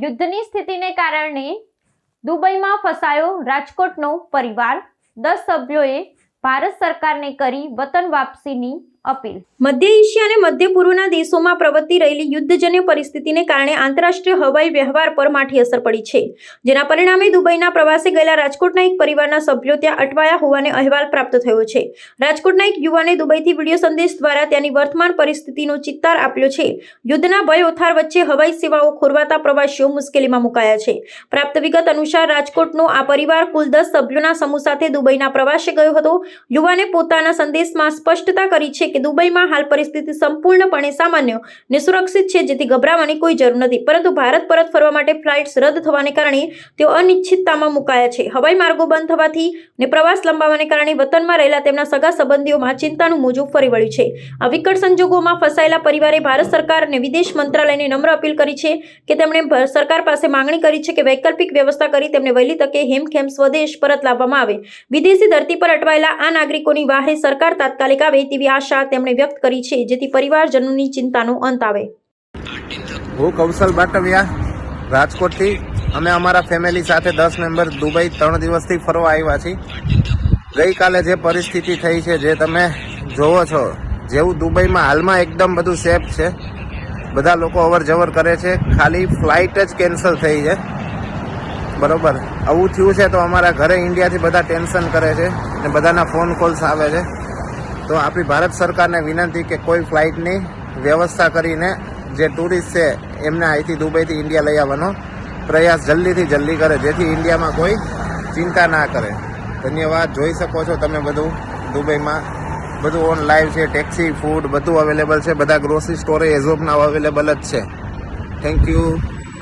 યુદ્ધની સ્થિતિને કારણે દુબઈમાં ફસાયો રાજકોટનો પરિવાર 10 સભ્યોએ ભારત સરકારને કરી વતન વાપસીની અપીલ। મધ્ય એશિયા અને મધ્ય પૂર્વના દેશોમાં પ્રવર્તી રહેલી યુદ્ધજન્ય પરિસ્થિતિને કારણે આંતરરાષ્ટ્રીય હવાઈ વ્યવહાર પર માઠી અસર પડી છે, જેના પરિણામે દુબઈના પ્રવાસે ગયેલા રાજકોટના એક પરિવારના સભ્યો ત્યાં અટવાયા હોવાનો અહેવાલ પ્રાપ્ત થયો છે। રાજકોટના એક યુવાને દુબઈથી વિડીયો સંદેશ દ્વારા ત્યાંની વર્તમાન પરિસ્થિતિનો ચિતાર આપ્યો છે। યુદ્ધના ભય ઓથાર વચ્ચે હવાઈ સેવાઓ ખોરવાતા પ્રવાસીઓ મુશ્કેલીમાં મુકાયા છે। પ્રાપ્ત વિગત અનુસાર રાજકોટનો આ પરિવાર કુલ 10 સભ્યોના સમૂહ સાથે દુબઈના પ્રવાસે ગયો હતો। યુવાને પોતાના સંદેશમાં સ્પષ્ટતા કરી છે કે દુબઈમાં હાલ પરિસ્થિતિ સંપૂર્ણપણે સામાન્ય અને સુરક્ષિત છે, જેથી ગભરાવાની કોઈ જરૂર નથી, પરંતુ ભારત પરત ફરવા માટે ફ્લાઇટ્સ રદ થવાને કારણે તેઓ અનિશ્ચિતતામાં મુકાયા છે। હવાઈ માર્ગો બંધ થવાથી અને પ્રવાસ લંબાવાને કારણે વતનમાં રહેલા તેમના સગા સંબંધીઓમાં ચિંતાનું મોજું ફરી વળ્યું છે। આ વિકટ સંજોગોમાં ફસાયેલા પરિવારે ભારત સરકાર અને વિદેશ મંત્રાલયને નમ્ર અપીલ કરી છે કે તેમણે સરકાર પાસે માંગણી કરી છે કે વૈકલ્પિક વ્યવસ્થા કરી તેમને વહેલી તકે હેમખેમ સ્વદેશ પરત લાવવામાં આવે। વિદેશી ધરતી પર અટવાયેલા આ નાગરિકોની વાહે સરકાર તાત્કાલિક આવે તેવી આશા તેમણે વ્યક્ત કરી છે, જેથી પરિવારજનોની ચિંતાનો અંત આવે। હું કૌશલ બાટવિયા રાજકોટથી અમે અમારા ફેમિલી સાથે 10 મેમ્બર દુબઈ 3 દિવસથી ફરવા આવ્યા છીએ। ગઈકાલે જે પરિસ્થિતિ થઈ છે, જે તમે જોવો છો, જેવું દુબઈમાં હાલમાં એકદમ બધું સેફ છે, બધા લોકો અવર જવર કરે છે, ખાલી ફ્લાઇટ જ કેન્સલ થઈ છે, બરોબર। આવું થયું છે તો અમારા ઘરે ઇન્ડિયાથી બધા ટેન્શન કરે છે ને બધાના ફોન કોલ્સ આવે છે। તો આપણી ભારત સરકારને વિનંતી કે કોઈ ફ્લાઇટની વ્યવસ્થા કરીને જે ટુરિસ્ટ છે એમને અહીંથી દુબઈથી ઇન્ડિયા લઈ આવવાનો પ્રયાસ જલ્દીથી જલ્દી કરે, જેથી ઇન્ડિયામાં કોઈ ચિંતા ના કરે। ધન્યવાદ। જોઈ શકો છો તમે બધું દુબઈમાં બધું ઓન લાઈવ છે, ટેક્સી, ફૂડ બધું અવેલેબલ છે, બધા grocery store as of now available જ છે। Thank you.